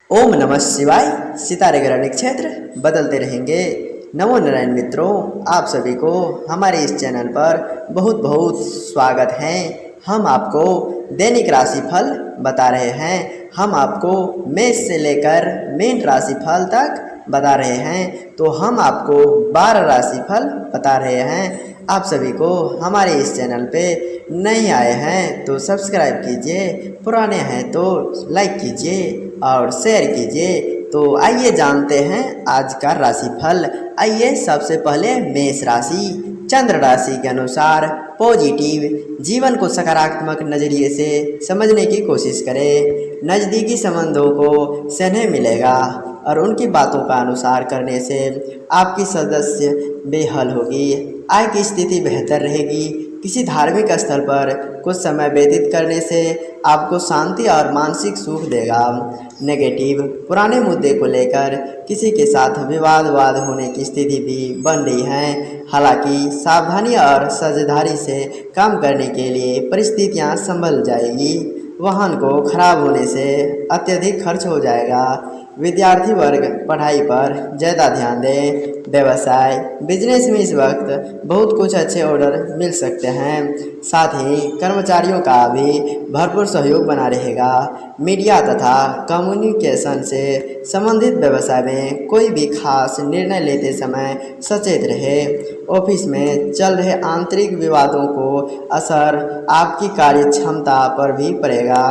ओम नमः शिवाय। सितारे ग्रह नक्षत्र बदलते रहेंगे। नमो नारायण मित्रों, आप सभी को हमारे इस चैनल पर बहुत बहुत स्वागत है। हम आपको दैनिक राशिफल बता रहे हैं। हम आपको मेष से लेकर मीन राशिफल तक बता रहे हैं। तो हम आपको 12 राशिफल बता रहे हैं। आप सभी को हमारे इस चैनल पे नहीं आए हैं तो सब्सक्राइब कीजिए, पुराने हैं तो लाइक कीजिए और शेयर कीजिए। तो आइए जानते हैं आज का राशिफल। आइए सबसे पहले मेष राशि। चंद्र राशि के अनुसार पॉजिटिव जीवन को सकारात्मक नजरिए से समझने की कोशिश करें। नज़दीकी संबंधों को स्नेह मिलेगा और उनकी बातों का अनुसार करने से आपकी सदस्य बेहल होगी। आय की स्थिति बेहतर रहेगी। किसी धार्मिक स्थल पर कुछ समय व्यतीत करने से आपको शांति और मानसिक सुख देगा। नेगेटिव पुराने मुद्दे को लेकर किसी के साथ विवाद होने की स्थिति भी बन रही है। हालांकि सावधानी और साझेदारी से काम करने के लिए परिस्थितियां संभल जाएगी। वाहन को खराब होने से अत्यधिक खर्च हो जाएगा। विद्यार्थी वर्ग पढ़ाई पर ज़्यादा ध्यान दें। व्यवसाय बिजनेस में इस वक्त बहुत कुछ अच्छे ऑर्डर मिल सकते हैं। साथ ही कर्मचारियों का भी भरपूर सहयोग बना रहेगा। मीडिया तथा कम्युनिकेशन से संबंधित व्यवसाय में कोई भी खास निर्णय लेते समय सचेत रहे। ऑफिस में चल रहे आंतरिक विवादों को असर आपकी कार्य क्षमता पर भी पड़ेगा।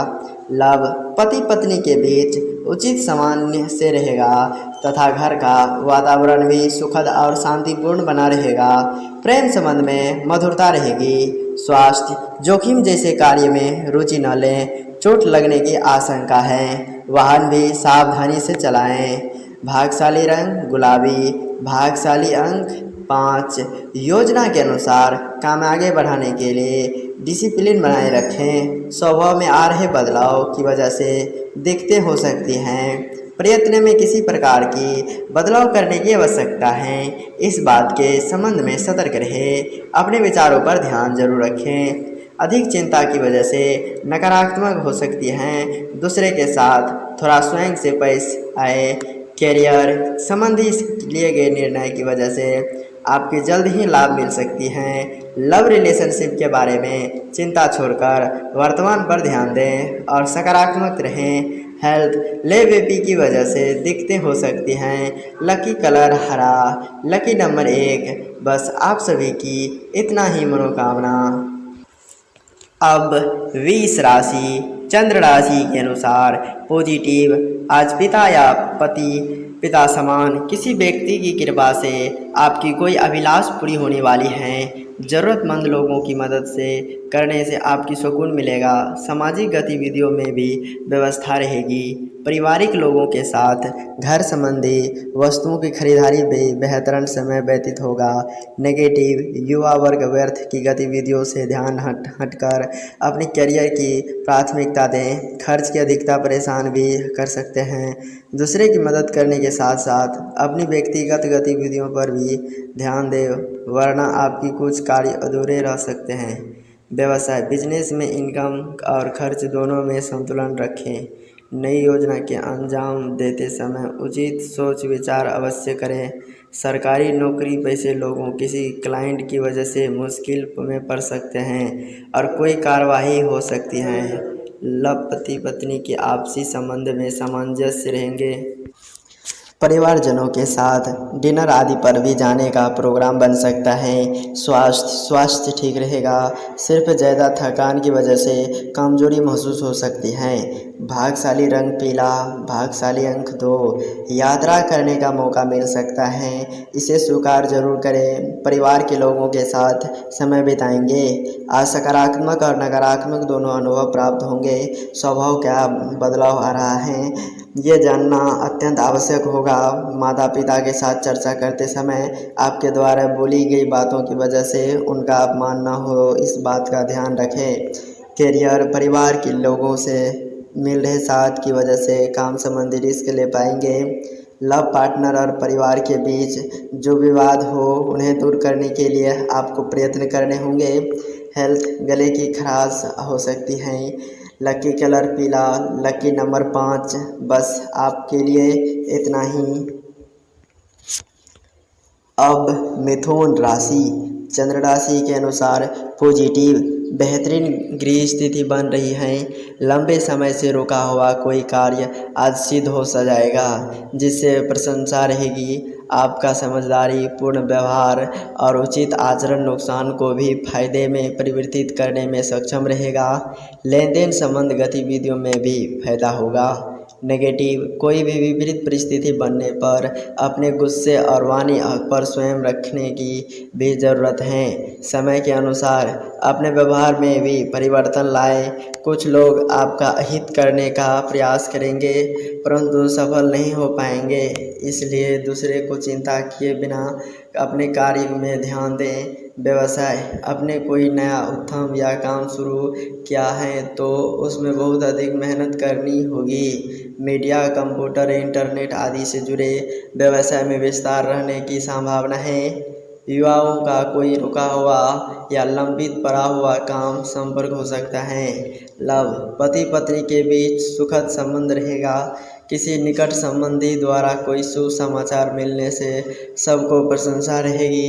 लव पति पत्नी के बीच उचित सामान्य से रहेगा तथा घर का वातावरण भी सुखद और शांतिपूर्ण बना रहेगा। प्रेम संबंध में मधुरता रहेगी। स्वास्थ्य जोखिम जैसे कार्य में रुचि न लें, चोट लगने की आशंका है। वाहन भी सावधानी से चलाएं। भाग्यशाली रंग गुलाबी। भाग्यशाली अंक 5। योजना के अनुसार काम आगे बढ़ाने के लिए डिसिप्लिन बनाए रखें। स्वभाव में आ रहे बदलाव की वजह से दिक्कतें हो सकती हैं। प्रयत्न में किसी प्रकार की बदलाव करने की आवश्यकता है। इस बात के संबंध में सतर्क रहे। अपने विचारों पर ध्यान जरूर रखें। अधिक चिंता की वजह से नकारात्मक हो सकती हैं। दूसरे के साथ थोड़ा स्वयं से पेश आए। कैरियर संबंधी लिए गए निर्णय की वजह से आपकी जल्द ही लाभ मिल सकती हैं। लव रिलेशनशिप के बारे में चिंता छोड़कर वर्तमान पर ध्यान दें और सकारात्मक रहें। हेल्थ लेवेपी की वजह से दिक्कतें हो सकती हैं। लकी कलर हरा। Lucky number 1। बस आप सभी की इतना ही मनोकामना। अब 20 राशि। चंद्र राशि के अनुसार पॉजिटिव आज पिता या पिता समान किसी व्यक्ति की कृपा से आपकी कोई अभिलाष पूरी होने वाली है। ज़रूरतमंद लोगों की मदद से करने से आपकी सुकून मिलेगा। सामाजिक गतिविधियों में भी व्यवस्था रहेगी। पारिवारिक लोगों के साथ घर संबंधी वस्तुओं की खरीदारी में बेहतरीन समय व्यतीत होगा। नेगेटिव युवा वर्ग व्यर्थ की गतिविधियों से ध्यान हटकर अपने करियर की प्राथमिकता दें। खर्च की अधिकता परेशान भी कर सकते हैं। दूसरे की मदद करने के साथ साथ अपनी व्यक्तिगत गतिविधियों पर भी ध्यान दें, वरना आपकी कुछ कार्य अधूरे रह सकते हैं। व्यवसाय बिजनेस में इनकम और खर्च दोनों में संतुलन रखें। नई योजना के अंजाम देते समय उचित सोच विचार अवश्य करें। सरकारी नौकरी पेशे लोगों किसी क्लाइंट की वजह से मुश्किल में पड़ सकते हैं और कोई कार्रवाई हो सकती है। लव पति पत्नी के आपसी संबंध में सामंजस्य रहेंगे। परिवारजनों के साथ डिनर आदि पर भी जाने का प्रोग्राम बन सकता है। स्वास्थ्य ठीक रहेगा। सिर्फ ज़्यादा थकान की वजह से कमजोरी महसूस हो सकती है। भाग्यशाली रंग पीला। भाग्यशाली अंक 2। यात्रा करने का मौका मिल सकता है, इसे स्वीकार जरूर करें। परिवार के लोगों के साथ समय बिताएंगे। आज सकारात्मक और नकारात्मक दोनों अनुभव प्राप्त होंगे। स्वभाव क्या बदलाव आ रहा है, ये जानना अत्यंत आवश्यक होगा। माता पिता के साथ चर्चा करते समय आपके द्वारा बोली गई बातों की वजह से उनका अपमान न हो, इस बात का ध्यान रखें। कैरियर परिवार के लोगों से मिल रहे साथ की वजह से काम संबंधी रिस्क ले पाएंगे। लव पार्टनर और परिवार के बीच जो विवाद हो उन्हें दूर करने के लिए आपको प्रयत्न करने होंगे। हेल्थ गले की खराश हो सकती है। लकी कलर पीला, लकी नंबर 5, बस आपके लिए इतना ही। अब मिथुन राशि, चंद्र राशि के अनुसार पॉजिटिव बेहतरीन गृह स्थिति बन रही है। लंबे समय से रुका हुआ कोई कार्य आज सिद्ध हो जाएगा, जिससे प्रशंसा रहेगी। आपका समझदारी पूर्ण व्यवहार और उचित आचरण नुकसान को भी फायदे में परिवर्तित करने में सक्षम रहेगा। लेन देन संबंध गतिविधियों में भी फायदा होगा। नेगेटिव कोई भी विपरीत परिस्थिति बनने पर अपने गुस्से और वाणी पर स्वयं रखने की भी ज़रूरत है। समय के अनुसार अपने व्यवहार में भी परिवर्तन लाएं। कुछ लोग आपका हित करने का प्रयास करेंगे परंतु सफल नहीं हो पाएंगे, इसलिए दूसरे को चिंता किए बिना अपने कार्य में ध्यान दें। व्यवसाय, अपने कोई नया उद्यम या काम शुरू किया है तो उसमें बहुत अधिक मेहनत करनी होगी। मीडिया, कंप्यूटर, इंटरनेट आदि से जुड़े व्यवसाय में विस्तार रहने की संभावना है। युवाओं का कोई रुका हुआ या लंबित पड़ा हुआ काम संपर्क हो सकता है। लव, पति पत्नी के बीच सुखद संबंध रहेगा। किसी निकट संबंधी द्वारा कोई शुभ समाचार मिलने से सबको प्रशंसा रहेगी।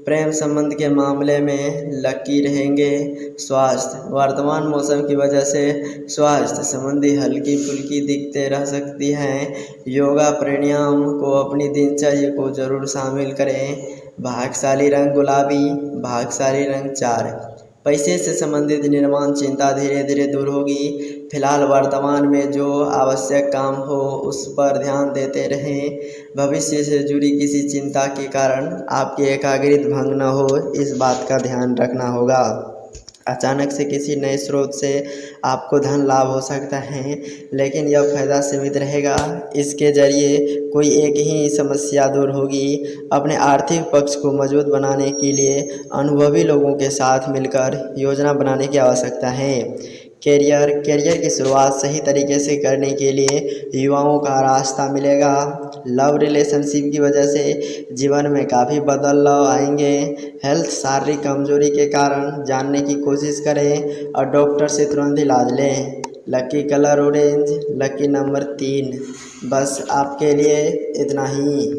प्रेम संबंध के मामले में लकी रहेंगे। स्वास्थ्य, वर्तमान मौसम की वजह से स्वास्थ्य संबंधी हल्की फुल्की दिक्कतें रह सकती हैं। योगा प्राणायाम को अपनी दिनचर्या को जरूर शामिल करें। भाग्यशाली रंग गुलाबी, भाग्यशाली रंग 4। पैसे से संबंधित निर्माण चिंता धीरे धीरे दूर होगी। फिलहाल वर्तमान में जो आवश्यक काम हो उस पर ध्यान देते रहें। भविष्य से जुड़ी किसी चिंता के कारण आपकी एकाग्रता भंग न हो, इस बात का ध्यान रखना होगा। अचानक से किसी नए स्रोत से आपको धन लाभ हो सकता है, लेकिन यह फायदा सीमित रहेगा। इसके जरिए कोई एक ही समस्या दूर होगी। अपने आर्थिक पक्ष को मजबूत बनाने के लिए अनुभवी लोगों के साथ मिलकर योजना बनाने की आवश्यकता है। करियर की शुरुआत सही तरीके से करने के लिए युवाओं का रास्ता मिलेगा। लव रिलेशनशिप की वजह से जीवन में काफ़ी बदलाव आएंगे। हेल्थ, शारीरिक कमजोरी के कारण जानने की कोशिश करें और डॉक्टर से तुरंत इलाज लें। Lucky colour orange, lucky number 3, बस आपके लिए इतना ही।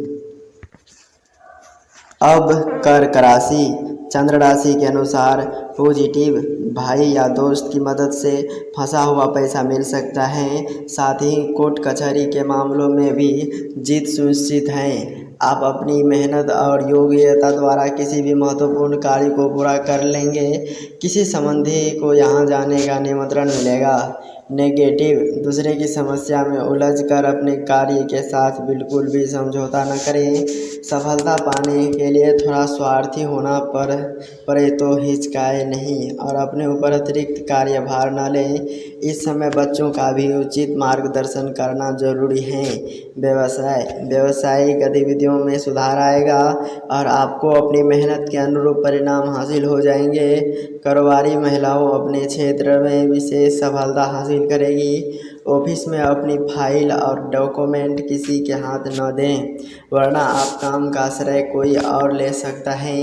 अब कर्क राशि, चंद्र राशि के अनुसार पॉजिटिव भाई या दोस्त की मदद से फंसा हुआ पैसा मिल सकता है। साथ ही कोर्ट कचहरी के मामलों में भी जीत सुनिश्चित है। आप अपनी मेहनत और योग्यता द्वारा किसी भी महत्वपूर्ण कार्य को पूरा कर लेंगे। किसी संबंधी को यहाँ जाने का निमंत्रण मिलेगा। नेगेटिव, दूसरे की समस्या में उलझकर अपने कार्य के साथ बिल्कुल भी समझौता न करें। सफलता पाने के लिए थोड़ा स्वार्थी होना पड़े तो हिचकाए नहीं और अपने ऊपर अतिरिक्त कार्यभार न लें। इस समय बच्चों का भी उचित मार्गदर्शन करना जरूरी है। व्यवसायिक गतिविधियों में सुधार आएगा और आपको अपनी मेहनत के अनुरूप परिणाम हासिल हो जाएंगे। कारोबारी महिलाओं अपने क्षेत्र में विशेष सफलता हासिल करेगी। ऑफिस में अपनी फाइल और डॉक्यूमेंट किसी के हाथ न दें, वरना आप काम का श्रेय कोई और ले सकता है।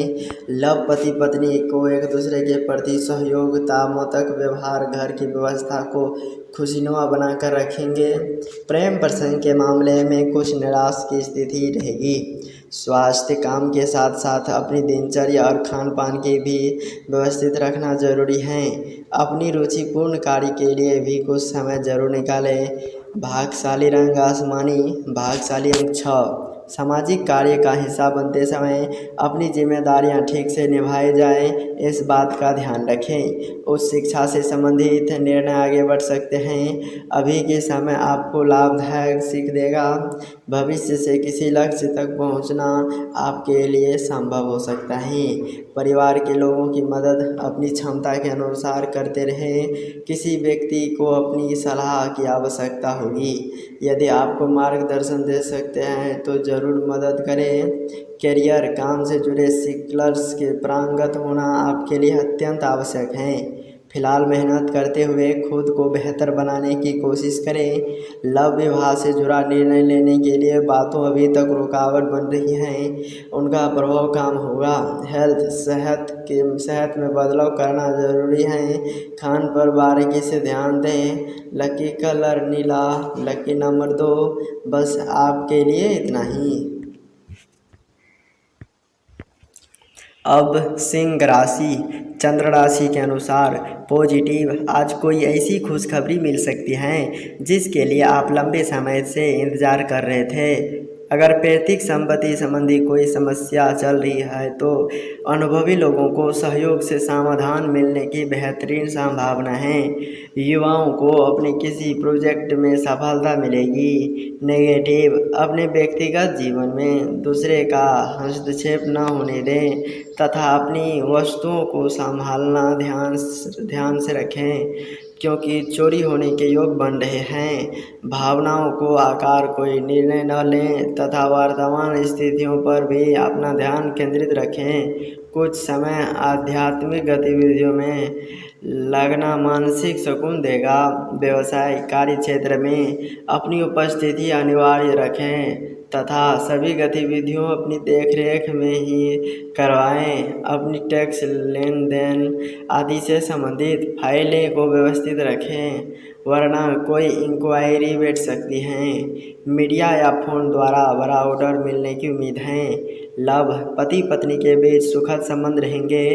लव, पति पत्नी को एक दूसरे के प्रति सहयोगितात्मक व्यवहार घर की व्यवस्था को खुशनुमा बनाकर रखेंगे। प्रेम प्रसंग के मामले में कुछ निराश की स्थिति रहेगी। स्वास्थ्य, काम के साथ साथ अपनी दिनचर्या और खान पान की भी व्यवस्थित रखना जरूरी है। अपनी रुचिपूर्ण कार्य के लिए भी कुछ समय जरूर निकालें। भाग्यशाली रंग आसमानी, भाग्यशाली अंक 6। सामाजिक कार्य का हिस्सा बनते समय अपनी जिम्मेदारियां ठीक से निभाई जाएं, इस बात का ध्यान रखें। उच्च शिक्षा से संबंधित निर्णय आगे बढ़ सकते हैं। अभी के समय आपको लाभदायक सीख देगा। भविष्य से किसी लक्ष्य तक पहुंचना आपके लिए संभव हो सकता है। परिवार के लोगों की मदद अपनी क्षमता के अनुसार करते रहें। किसी व्यक्ति को अपनी सलाह की आवश्यकता होगी, यदि आपको मार्गदर्शन दे सकते हैं तो ज़रूर मदद करें। करियर, काम से जुड़े सिक्लर्स के पारंगत होना आपके लिए अत्यंत आवश्यक है। फिलहाल मेहनत करते हुए खुद को बेहतर बनाने की कोशिश करें। लव विवाह से जुड़ा निर्णय लेने के लिए बातों अभी तक रुकावट बन रही हैं, उनका प्रभाव कम होगा। हेल्थ सेहत में बदलाव करना ज़रूरी है। खान पर बारीकी से ध्यान दें। लकी कलर नीला, लकी नंबर 2। बस आपके लिए इतना ही। अब सिंह राशि, चंद्र राशि के अनुसार पॉजिटिव। आज कोई ऐसी खुशखबरी मिल सकती है जिसके लिए आप लंबे समय से इंतज़ार कर रहे थे। अगर पैतृक संपत्ति संबंधी कोई समस्या चल रही है तो अनुभवी लोगों को सहयोग से समाधान मिलने की बेहतरीन संभावना है। युवाओं को अपने किसी प्रोजेक्ट में सफलता मिलेगी। नेगेटिव, अपने व्यक्तिगत जीवन में दूसरे का हस्तक्षेप न होने दें तथा अपनी वस्तुओं को संभालना ध्यान से रखें, क्योंकि चोरी होने के योग बन रहे हैं। भावनाओं को आकार कोई निर्णय न लें तथा वर्तमान स्थितियों पर भी अपना ध्यान केंद्रित रखें। कुछ समय आध्यात्मिक गतिविधियों में लगना मानसिक सुकून देगा। व्यवसाय कार्य क्षेत्र में अपनी उपस्थिति अनिवार्य रखें तथा सभी गतिविधियों अपनी देखरेख में ही करवाएं। अपनी टैक्स लेन देन आदि से संबंधित फाइलें को व्यवस्थित रखें, वरना कोई इंक्वायरी बैठ सकती है। मीडिया या फ़ोन द्वारा बड़ा ऑर्डर मिलने की उम्मीद है। लव, पति पत्नी के बीच सुखद संबंध रहेंगे।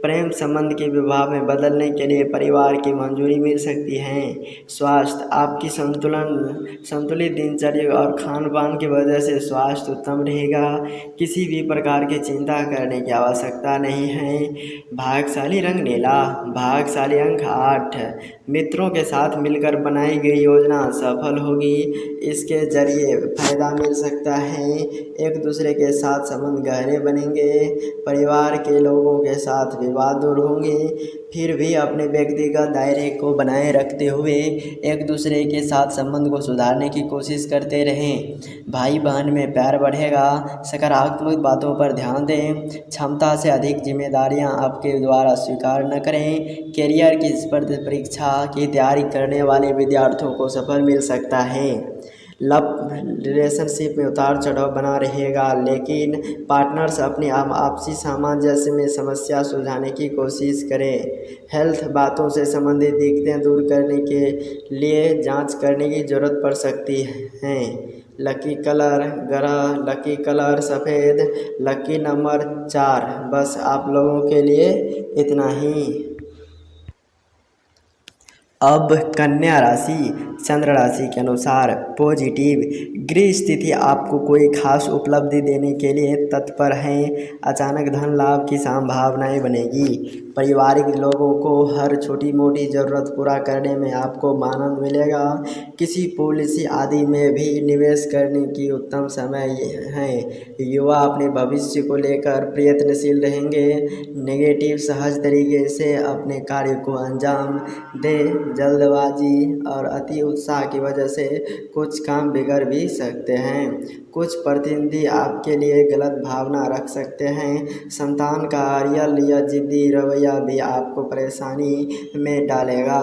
प्रेम संबंध के विवाह में बदलने के लिए परिवार की मंजूरी मिल सकती है। स्वास्थ्य, आपकी संतुलित दिनचर्या और खान पान की वजह से स्वास्थ्य उत्तम रहेगा। किसी भी प्रकार की चिंता करने की आवश्यकता नहीं है। भाग्यशाली रंग नीला, भाग्यशाली अंक 8। मित्रों के साथ मिलकर बनाई गई योजना सफल होगी। इसके जरिए फायदा मिल सकता है। एक दूसरे के साथ संबंध गहरे बनेंगे। परिवार के लोगों के साथ विवाद दूर होंगे। फिर भी अपने व्यक्तिगत दायरे को बनाए रखते हुए एक दूसरे के साथ संबंध को सुधारने की कोशिश करते रहें। भाई बहन में प्यार बढ़ेगा। सकारात्मक बातों पर ध्यान दें। क्षमता से अधिक जिम्मेदारियां आपके द्वारा स्वीकार न करें। करियर की परीक्षा की तैयारी करने वाले विद्यार्थियों को सफल मिल सकता है। लव रिलेशनशिप में उतार चढ़ाव बना रहेगा, लेकिन पार्टनर्स अपनी आपसी सामंजस्य में समस्या सुलझाने की कोशिश करें। हेल्थ, बातों से संबंधित दिक्कतें दूर करने के लिए जांच करने की ज़रूरत पड़ सकती है। लकी कलर गरा, लकी कलर सफ़ेद, लकी नंबर 4। बस आप लोगों के लिए इतना ही। अब कन्या राशि, चंद्र राशि के अनुसार पॉजिटिव। गृह स्थिति आपको कोई खास उपलब्धि देने के लिए तत्पर है। अचानक धन लाभ की संभावनाएं बनेगी। पारिवारिक लोगों को हर छोटी मोटी ज़रूरत पूरा करने में आपको आनंद मिलेगा। किसी पॉलिसी आदि में भी निवेश करने की उत्तम समय है। युवा अपने भविष्य को लेकर प्रयत्नशील रहेंगे। नेगेटिव, सहज तरीके से अपने कार्य को अंजाम दें। जल्दबाजी और अति उत्साह की वजह से कुछ काम बिगड़ भी सकते हैं। कुछ प्रतिनिधि आपके लिए गलत भावना रख सकते हैं। संतान का अड़ियल या जिद्दी रवैया भी आपको परेशानी में डालेगा।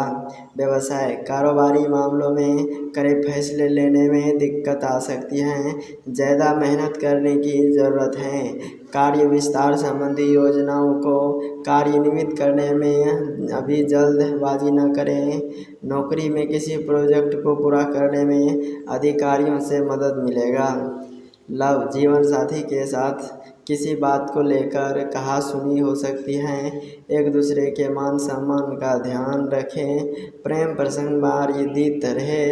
व्यवसाय, कारोबारी मामलों में कड़े फैसले लेने में दिक्कत आ सकती है। ज़्यादा मेहनत करने की ज़रूरत है। कार्य विस्तार संबंधी योजनाओं को कार्यान्वित करने में अभी जल्दबाजी न करें। नौकरी में किसी प्रोजेक्ट को पूरा करने में अधिकारियों से मदद मिलेगा। लव, जीवन साथी के साथ किसी बात को लेकर कहासुनी हो सकती है। एक दूसरे के मान सम्मान का ध्यान रखें। प्रेम प्रसंग बाधित रहे।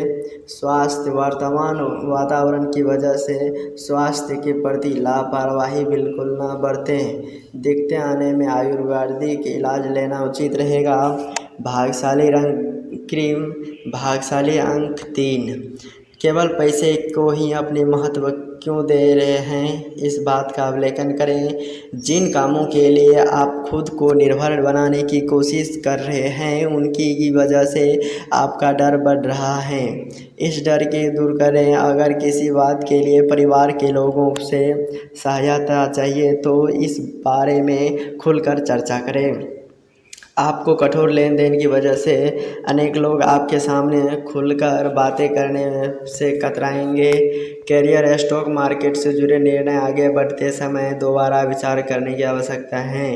स्वास्थ्य, वर्तमान वातावरण की वजह से स्वास्थ्य के प्रति लापरवाही बिल्कुल न बरतें। दिक्कतें आने में आयुर्वेदिक इलाज लेना उचित रहेगा। भाग्यशाली रंग क्रीम, भाग्यशाली अंक 3। केवल पैसे को ही अपने महत्व क्यों दे रहे हैं, इस बात का अवलोकन करें। जिन कामों के लिए आप खुद को निर्भर बनाने की कोशिश कर रहे हैं उनकी की वजह से आपका डर बढ़ रहा है। इस डर के दूर करें। अगर किसी बात के लिए परिवार के लोगों से सहायता चाहिए तो इस बारे में खुलकर चर्चा करें। आपको कठोर लेन देन की वजह से अनेक लोग आपके सामने खुलकर बातें करने से कतराएंगे। करियर स्टॉक मार्केट से जुड़े निर्णय आगे बढ़ते समय दोबारा विचार करने की आवश्यकता है।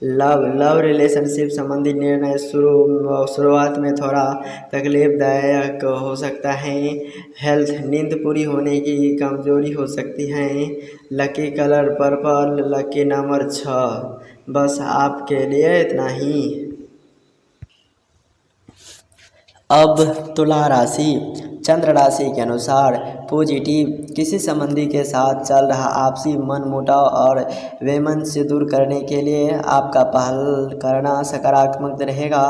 लव रिलेशनशिप संबंधी निर्णय शुरुआत में थोड़ा तकलीफदायक हो सकता है। हेल्थ, नींद पूरी होने की कमजोरी हो सकती है। Lucky colour purple, lucky number 6। बस आपके लिए इतना ही। अब तुला राशि। चंद्र राशि के अनुसार पॉजिटिव, किसी संबंधी के साथ चल रहा आपसी मनमुटाव और वैमनस्य दूर करने के लिए आपका पहल करना सकारात्मक रहेगा।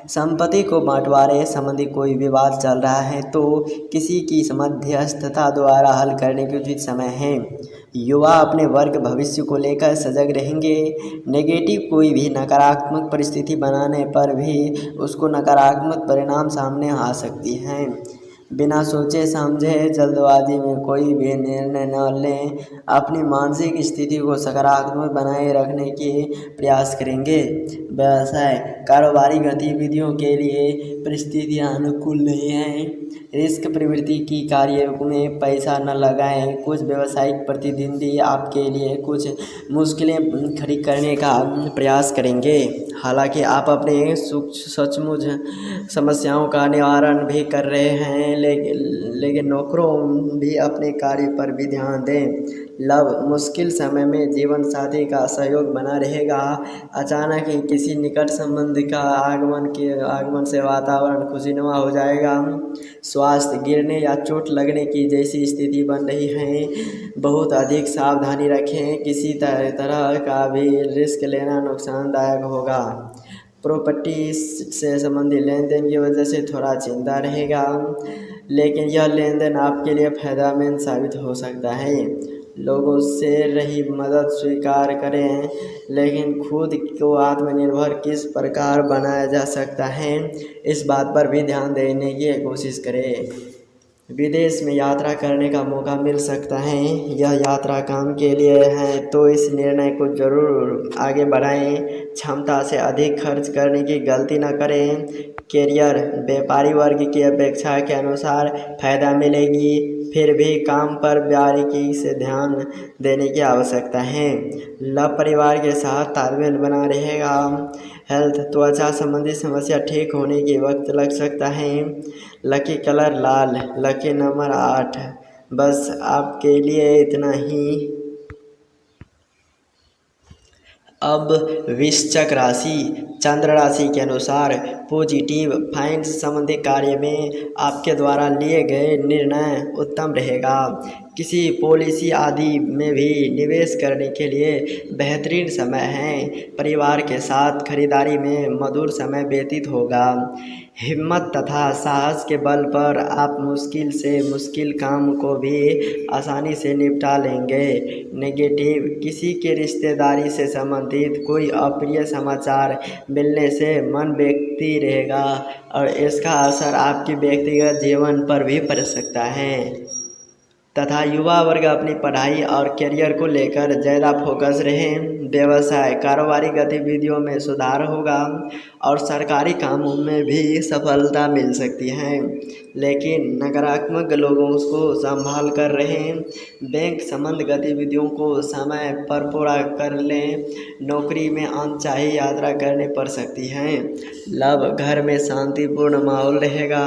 संपत्ति को बंटवारे संबंधी कोई विवाद चल रहा है तो किसी की मध्यस्थता द्वारा हल करने के उचित समय है। युवा अपने वर्ग भविष्य को लेकर सजग रहेंगे। नेगेटिव कोई भी नकारात्मक परिस्थिति बनाने पर भी उसको नकारात्मक परिणाम सामने आ सकती हैं। बिना सोचे समझे जल्दबाजी में कोई भी निर्णय न लें। अपनी मानसिक स्थिति को सकारात्मक बनाए रखने के प्रयास करेंगे। व्यवसाय, कारोबारी गतिविधियों के लिए परिस्थितियां अनुकूल नहीं हैं। रिस्क प्रवृत्ति की कार्य में पैसा न लगाएं। कुछ व्यावसायिक प्रतिद्वंदी आपके लिए कुछ मुश्किलें खड़ी करने का प्रयास करेंगे। हालांकि आप अपने सचमुच समस्याओं का निवारण भी कर रहे हैं, लेकिन नौकरों भी अपने कार्य पर भी ध्यान दें। लव, मुश्किल समय में जीवन साथी का सहयोग बना रहेगा। अचानक ही किसी निकट संबंधी का आगमन से वातावरण खुशीनुमा हो जाएगा। स्वास्थ्य, गिरने या चोट लगने की जैसी स्थिति बन रही है। बहुत अधिक सावधानी रखें। किसी तरह का भी रिस्क लेना नुकसानदायक होगा। प्रॉपर्टी से संबंधित लेन देन की वजह से थोड़ा चिंता रहेगा, लेकिन यह लेन देन आपके लिए फायदेमंद साबित हो सकता है। लोगों से रही मदद स्वीकार करें, लेकिन खुद को आत्मनिर्भर किस प्रकार बनाया जा सकता है इस बात पर भी ध्यान देने की कोशिश करें। विदेश में यात्रा करने का मौका मिल सकता है। यह यात्रा काम के लिए है तो इस निर्णय को जरूर आगे बढ़ाएं। क्षमता से अधिक खर्च करने की गलती न करें। कैरियर, व्यापारी वर्ग की अपेक्षा के अनुसार फायदा मिलेगी, फिर भी काम पर बारीकी से ध्यान देने की आवश्यकता है। लव, परिवार के साथ तालमेल बना रहेगा। हेल्थ, त्वचा संबंधी समस्या ठीक होने की वक्त लग सकता है। लकी कलर लाल, लकी नंबर 8। बस आपके लिए इतना ही। अब वृश्चिक राशि। चंद्र राशि के अनुसार पॉजिटिव, फाइनेंस संबंधी कार्य में आपके द्वारा लिए गए निर्णय उत्तम रहेगा। किसी पॉलिसी आदि में भी निवेश करने के लिए बेहतरीन समय है। परिवार के साथ खरीदारी में मधुर समय व्यतीत होगा। हिम्मत तथा साहस के बल पर आप मुश्किल से मुश्किल काम को भी आसानी से निपटा लेंगे। नेगेटिव, किसी के रिश्तेदारी से संबंधित कोई अप्रिय समाचार मिलने से मन व्यक्ति रहेगा और इसका असर आपके व्यक्तिगत जीवन पर भी पड़ सकता है। तथा युवा वर्ग अपनी पढ़ाई और करियर को लेकर ज़्यादा फोकस रहें। व्यवसाय, कारोबारी गतिविधियों में सुधार होगा और सरकारी कामों में भी सफलता मिल सकती है, लेकिन नकारात्मक लोगों को संभाल कर रहें। बैंक संबंध गतिविधियों को समय पर पूरा कर लें। नौकरी में अनचाही यात्रा करने पड़ सकती है। लव, घर में शांतिपूर्ण माहौल रहेगा।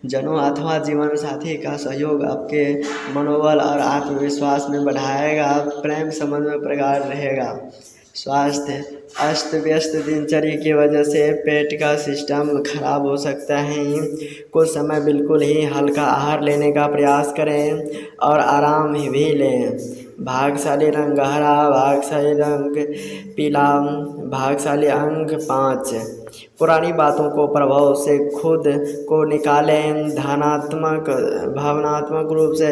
जनों अथवा जीवन साथी का सहयोग आपके मनोबल और आत्मविश्वास में बढ़ाएगा। प्रेम संबंध में प्रगाढ़ रहेगा। स्वास्थ्य, अस्त व्यस्त दिनचर्या की वजह से पेट का सिस्टम खराब हो सकता है। कुछ समय बिल्कुल ही हल्का आहार लेने का प्रयास करें और आराम भी लें। भाग्यशाली रंग हरा, भाग्यशाली रंग पीला, भाग्यशाली अंक 5। पुरानी बातों को प्रभाव से खुद को निकालें। भावनात्मक रूप से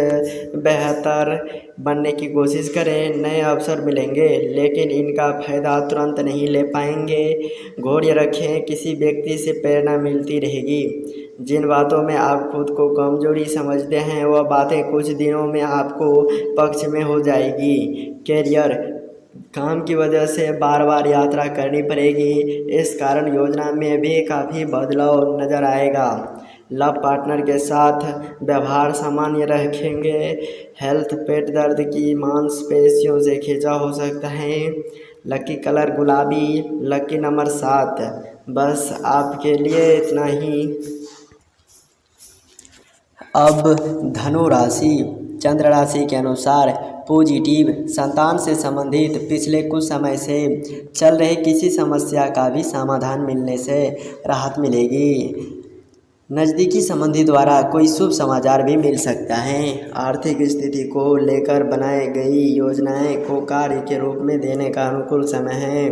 बेहतर बनने की कोशिश करें। नए अवसर मिलेंगे, लेकिन इनका फायदा तुरंत नहीं ले पाएंगे। धैर्य रखें, किसी व्यक्ति से प्रेरणा मिलती रहेगी। जिन बातों में आप खुद को कमजोरी समझते हैं वह बातें कुछ दिनों में आपको पक्ष में हो जाएगी। कैरियर, काम की वजह से बार बार यात्रा करनी पड़ेगी। इस कारण योजना में भी काफ़ी बदलाव नज़र आएगा। लव पार्टनर के साथ व्यवहार सामान्य रखेंगे। हेल्थ, पेट दर्द की मांसपेशियों से खिंचाव हो सकता है। लकी कलर गुलाबी। Lucky number 7। बस आपके लिए इतना ही। अब धनु राशि। चंद्र राशि के अनुसार पॉजिटिव, संतान से संबंधित पिछले कुछ समय से चल रहे किसी समस्या का भी समाधान मिलने से राहत मिलेगी। नज़दीकी संबंधी द्वारा कोई शुभ समाचार भी मिल सकता है। आर्थिक स्थिति को लेकर बनाई गई योजनाएं को कार्य के रूप में देने का अनुकूल समय है।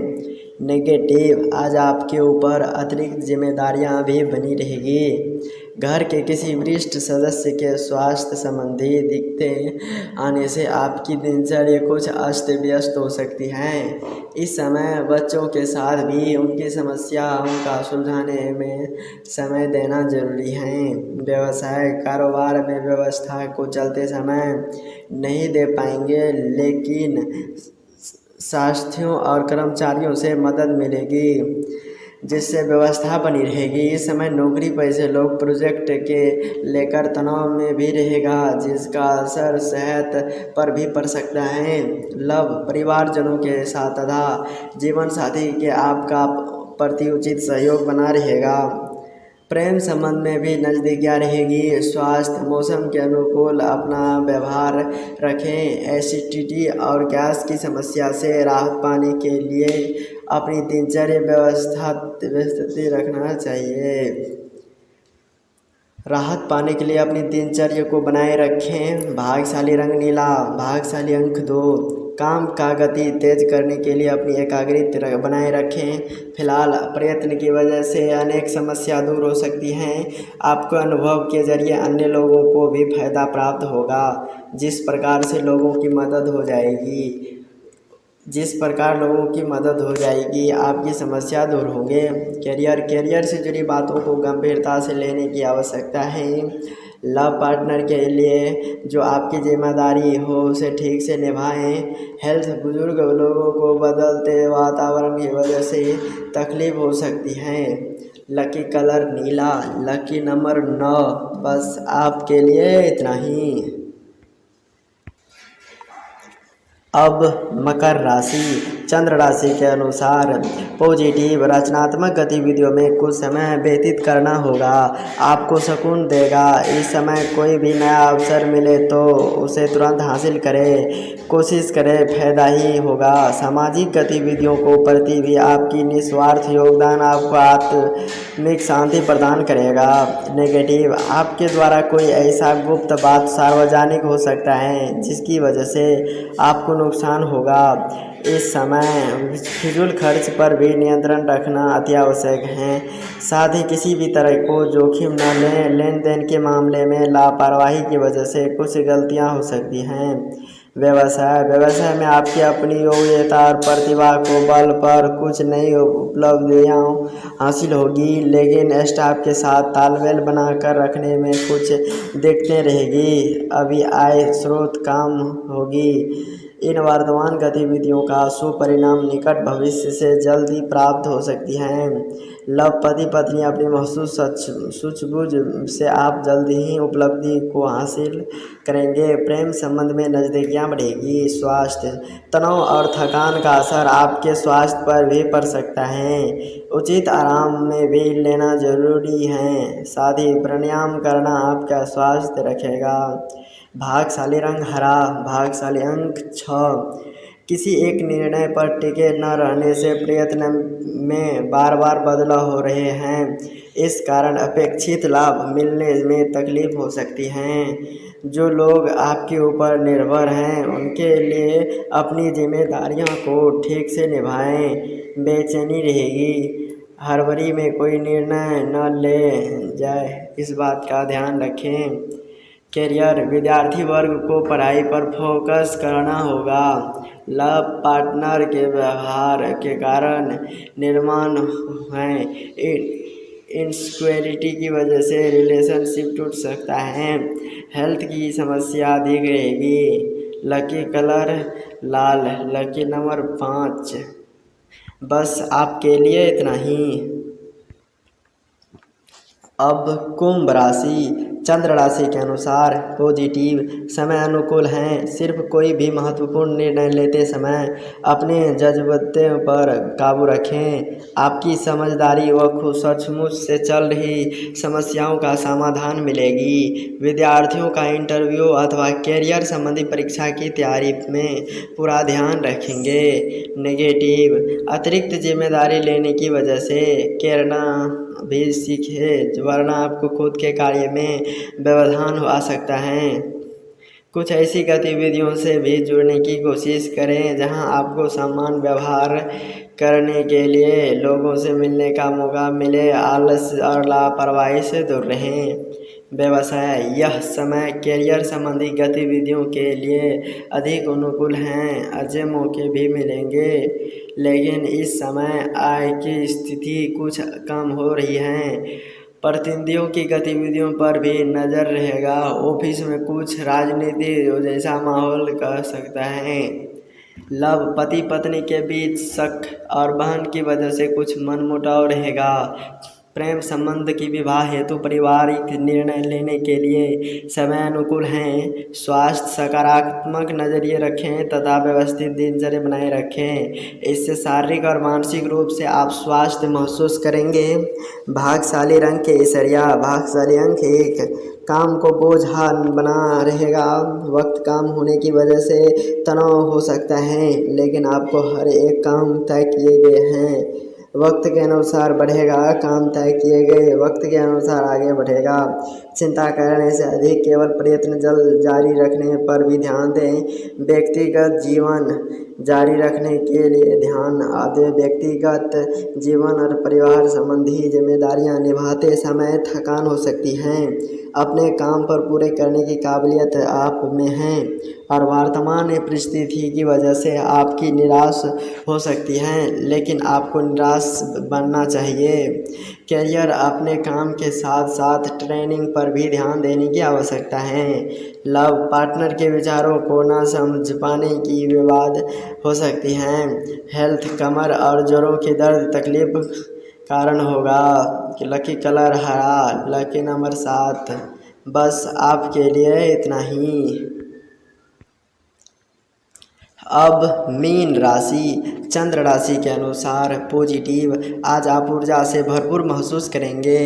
नेगेटिव, आज आपके ऊपर अतिरिक्त जिम्मेदारियां भी बनी रहेगी। घर के किसी वरिष्ठ सदस्य के स्वास्थ्य संबंधी दिक्कतें आने से आपकी दिनचर्या कुछ अस्त व्यस्त हो सकती है। इस समय बच्चों के साथ भी उनकी समस्याओं का सुलझाने में समय देना जरूरी है। व्यवसाय, कारोबार में व्यवस्था को चलते समय नहीं दे पाएंगे, लेकिन साथियों और कर्मचारियों से मदद मिलेगी जिससे व्यवस्था बनी रहेगी। इस समय नौकरी पेशे लोग प्रोजेक्ट के लेकर तनाव में भी रहेगा, जिसका असर सेहत पर भी पड़ सकता है। लव, परिवारजनों के साथ तथा जीवन साथी के आपका प्रति उचित सहयोग बना रहेगा। प्रेम संबंध में भी नज़दीकियाँ रहेगी। स्वास्थ्य, मौसम के अनुकूल अपना व्यवहार रखें। एसिडिटी और गैस की समस्या से राहत पाने के लिए अपनी दिनचर्या व्यवस्थित रखना चाहिए। राहत पाने के लिए अपनी दिनचर्या को बनाए रखें। भाग्यशाली रंग नीला। भाग्यशाली अंक 2। काम का गति तेज करने के लिए अपनी एकाग्रता बनाए रखें। फिलहाल प्रयत्न की वजह से अनेक समस्या दूर हो सकती हैं। आपको अनुभव के जरिए अन्य लोगों को भी फायदा प्राप्त होगा। जिस प्रकार लोगों की मदद हो जाएगी आपकी समस्या दूर होंगे। करियर से जुड़ी बातों को गंभीरता से लेने की आवश्यकता है। लव पार्टनर के लिए जो आपकी जिम्मेदारी हो उसे ठीक से निभाएं। हेल्थ, बुजुर्ग लोगों को बदलते वातावरण की वजह से तकलीफ हो सकती है। लकी कलर नीला। Lucky number 9। बस आपके लिए इतना ही। अब मकर राशि। चंद्र राशि के अनुसार पॉजिटिव, रचनात्मक गतिविधियों में कुछ समय व्यतीत करना होगा, आपको सुकून देगा। इस समय कोई भी नया अवसर मिले तो उसे तुरंत हासिल करें, कोशिश करें, फायदा ही होगा। सामाजिक गतिविधियों को प्रति भी आपकी निस्वार्थ योगदान आपको आत्मिक शांति प्रदान करेगा। नेगेटिव, आपके द्वारा कोई ऐसा गुप्त बात सार्वजनिक हो सकता है जिसकी वजह से आपको नुकसान होगा। इस समय फिजूल खर्च पर भी नियंत्रण रखना अति आवश्यक है। साथ ही किसी भी तरह को जोखिम न लें। लेन देन के मामले में लापरवाही की वजह से कुछ गलतियां हो सकती हैं। व्यवसाय में आपकी अपनी योग्यता और प्रतिभा को बल पर कुछ नई उपलब्धियां हासिल होगी, लेकिन स्टाफ के साथ तालमेल बनाकर रखने में कुछ दिक्कतें रहेगी। अभी आय स्रोत काम होगी। इन वर्तमान गतिविधियों का शुभ परिणाम निकट भविष्य से जल्दी प्राप्त हो सकती हैं। लव, पति पत्नी अपनी महसूस सूझबूझ से आप जल्दी ही उपलब्धि को हासिल करेंगे। प्रेम संबंध में नज़दीकियाँ बढ़ेगी। स्वास्थ्य, तनाव और थकान का असर आपके स्वास्थ्य पर भी पड़ सकता है। उचित आराम में भी लेना जरूरी है। साथ ही प्राणायाम करना आपका स्वास्थ्य रखेगा। भाग्यशाली रंग हरा। भाग्यशाली अंक 6। किसी एक निर्णय पर टिके न रहने से प्रयत्न में बार बार बदलाव हो रहे हैं। इस कारण अपेक्षित लाभ मिलने में तकलीफ हो सकती है। जो लोग आपके ऊपर निर्भर हैं उनके लिए अपनी जिम्मेदारियों को ठीक से निभाएं। बेचैनी रहेगी। हड़बड़ी में कोई निर्णय न ले जाए, इस बात का ध्यान रखें। करियर, विद्यार्थी वर्ग को पढ़ाई पर फोकस करना होगा। लव पार्टनर के व्यवहार के कारण निर्माण है। इनसिक्योरिटी की वजह से रिलेशनशिप टूट सकता है। हेल्थ की समस्या अधिक रहेगी। लकी कलर लाल, लकी नंबर 5। बस आपके लिए इतना ही। अब कुंभ राशि, चंद्र राशि के अनुसार पॉजिटिव समय अनुकूल हैं। सिर्फ कोई भी महत्वपूर्ण निर्णय लेते समय अपने जज्बातों पर काबू रखें। आपकी समझदारी व खुद सचमुच से चल रही समस्याओं का समाधान मिलेगी। विद्यार्थियों का इंटरव्यू अथवा कैरियर संबंधी परीक्षा की तैयारी में पूरा ध्यान रखेंगे। नेगेटिव, अतिरिक्त जिम्मेदारी लेने की वजह से करना भी सीखे, वरना आपको खुद के कार्य में व्यवधान आ सकता है। कुछ ऐसी गतिविधियों से भी जुड़ने की कोशिश करें जहां आपको समान व्यवहार करने के लिए लोगों से मिलने का मौका मिले। आलस और लापरवाही से दूर रहें। व्यवसाय, यह समय कैरियर संबंधी गतिविधियों के लिए अधिक अनुकूल हैं। अच्छे मौके भी मिलेंगे, लेकिन इस समय आय की स्थिति कुछ कम हो रही है। प्रतिद्वंदियों की गतिविधियों पर भी नज़र रहेगा। ऑफिस में कुछ राजनीति जैसा माहौल कह सकता है। लव, पति पत्नी के बीच शक और बहन की वजह से कुछ मनमुटाव रहेगा। प्रेम संबंध की विवाह हेतु पारिवारिक निर्णय लेने के लिए समय अनुकूल हैं। स्वास्थ्य, सकारात्मक नजरिए रखें तथा व्यवस्थित दिनचर्या बनाए रखें। इससे शारीरिक और मानसिक रूप से आप स्वास्थ्य महसूस करेंगे। भाग्यशाली रंग केसरिया, भाग्यशाली अंक 1। काम को बोझा बना रहेगा। वक्त कम होने की वजह से तनाव हो सकता है, लेकिन आपको हर एक काम तय किए गए हैं। वक्त के अनुसार बढ़ेगा। काम तय किए गए वक्त के अनुसार आगे बढ़ेगा। चिंता करने से अधिक केवल प्रयत्न जारी रखने पर भी ध्यान दें। व्यक्तिगत जीवन जारी रखने के लिए ध्यान दें। व्यक्तिगत जीवन और परिवार संबंधी जिम्मेदारियां निभाते समय थकान हो सकती है। अपने काम पर पूरे करने की काबिलियत आप में है और वर्तमान परिस्थिति की वजह से आपकी निराश हो सकती है, लेकिन आपको निराश बनना चाहिए। कैरियर, अपने काम के साथ साथ ट्रेनिंग पर भी ध्यान देने की आवश्यकता है। लव, पार्टनर के विचारों को न समझ पाने की विवाद हो सकती हैं। हेल्थ, कमर और जोड़ों की दर्द तकलीफ कारण होगा। लकी कलर हरा, लकी नंबर 7। बस आपके लिए इतना ही। अब मीन राशि, चंद्र राशि के अनुसार पॉजिटिव, आज आप ऊर्जा से भरपूर महसूस करेंगे।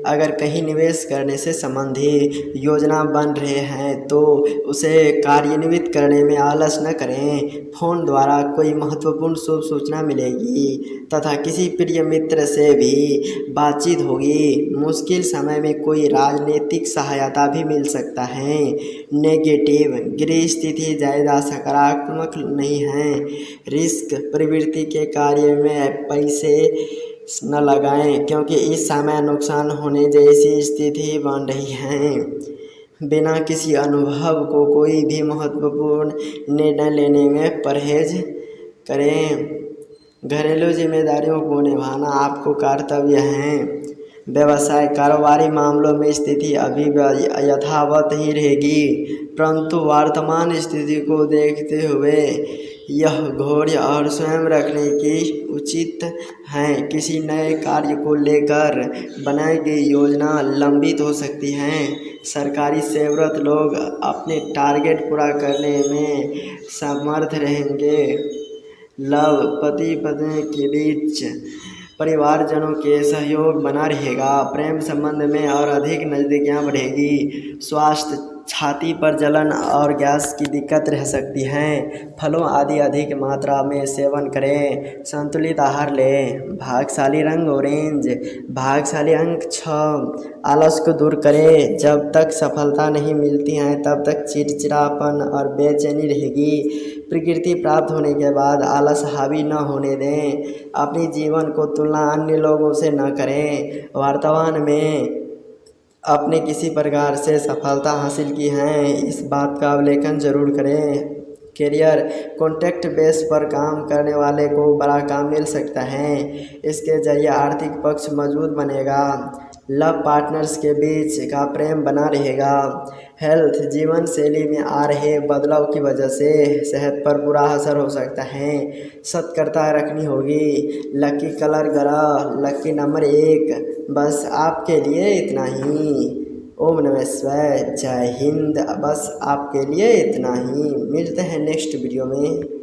अगर कहीं निवेश करने से संबंधी योजना बन रहे हैं तो उसे कार्यान्वित करने में आलस न करें। फोन द्वारा कोई महत्वपूर्ण शुभ सूचना मिलेगी तथा किसी प्रिय मित्र से भी बातचीत होगी। मुश्किल समय में कोई राजनीतिक सहायता भी मिल सकता है। नेगेटिव, गृह स्थिति ज़्यादा सकारात्मक नहीं है। रिस्क प्रवृत्ति के कार्य में पैसे न लगाएं, क्योंकि इस समय नुकसान होने जैसी स्थिति बन रही है। बिना किसी अनुभव को कोई भी महत्वपूर्ण निर्णय लेने में परहेज करें। घरेलू जिम्मेदारियों को निभाना आपको कर्तव्य है। व्यवसाय, कारोबारी मामलों में स्थिति अभी यथावत ही रहेगी, परंतु वर्तमान स्थिति को देखते हुए यह घोर और स्वयं रखने की उचित है। किसी नए कार्य को लेकर बनाई गई योजना लंबित हो सकती है। सरकारी सेवारत लोग अपने टारगेट पूरा करने में समर्थ रहेंगे। लव, पति पत्नी के बीच परिवारजनों के सहयोग बना रहेगा। प्रेम संबंध में और अधिक नज़दीकियाँ बढ़ेगी। स्वास्थ्य, छाती पर जलन और गैस की दिक्कत रह सकती है। फलों आदि अधिक मात्रा में सेवन करें। संतुलित आहार लें। भाग्यशाली रंग ऑरेंज, भाग्यशाली अंक 6। आलस को दूर करें। जब तक सफलता नहीं मिलती है तब तक चिड़चिड़ापन और बेचैनी रहेगी। प्रकृति प्राप्त होने के बाद आलस हावी न होने दें। अपनी जीवन को तुलना अन्य लोगों से न करें। वर्तमान में आपने किसी प्रकार से सफलता हासिल की है, इस बात का अवलोकन जरूर करें। करियर, कॉन्ट्रैक्ट बेस पर काम करने वाले को बड़ा काम मिल सकता है। इसके जरिए आर्थिक पक्ष मजबूत बनेगा। लव पार्टनर्स के बीच का प्रेम बना रहेगा। हेल्थ, जीवन शैली में आ रहे बदलाव की वजह से सेहत पर बुरा असर हो सकता है। सतर्कता रखनी होगी। लकी कलर ग्रह, लकी नंबर 1। बस आपके लिए इतना ही। ओम नमः शिवाय, जय हिंद। बस आपके लिए इतना ही। मिलते हैं नेक्स्ट वीडियो में।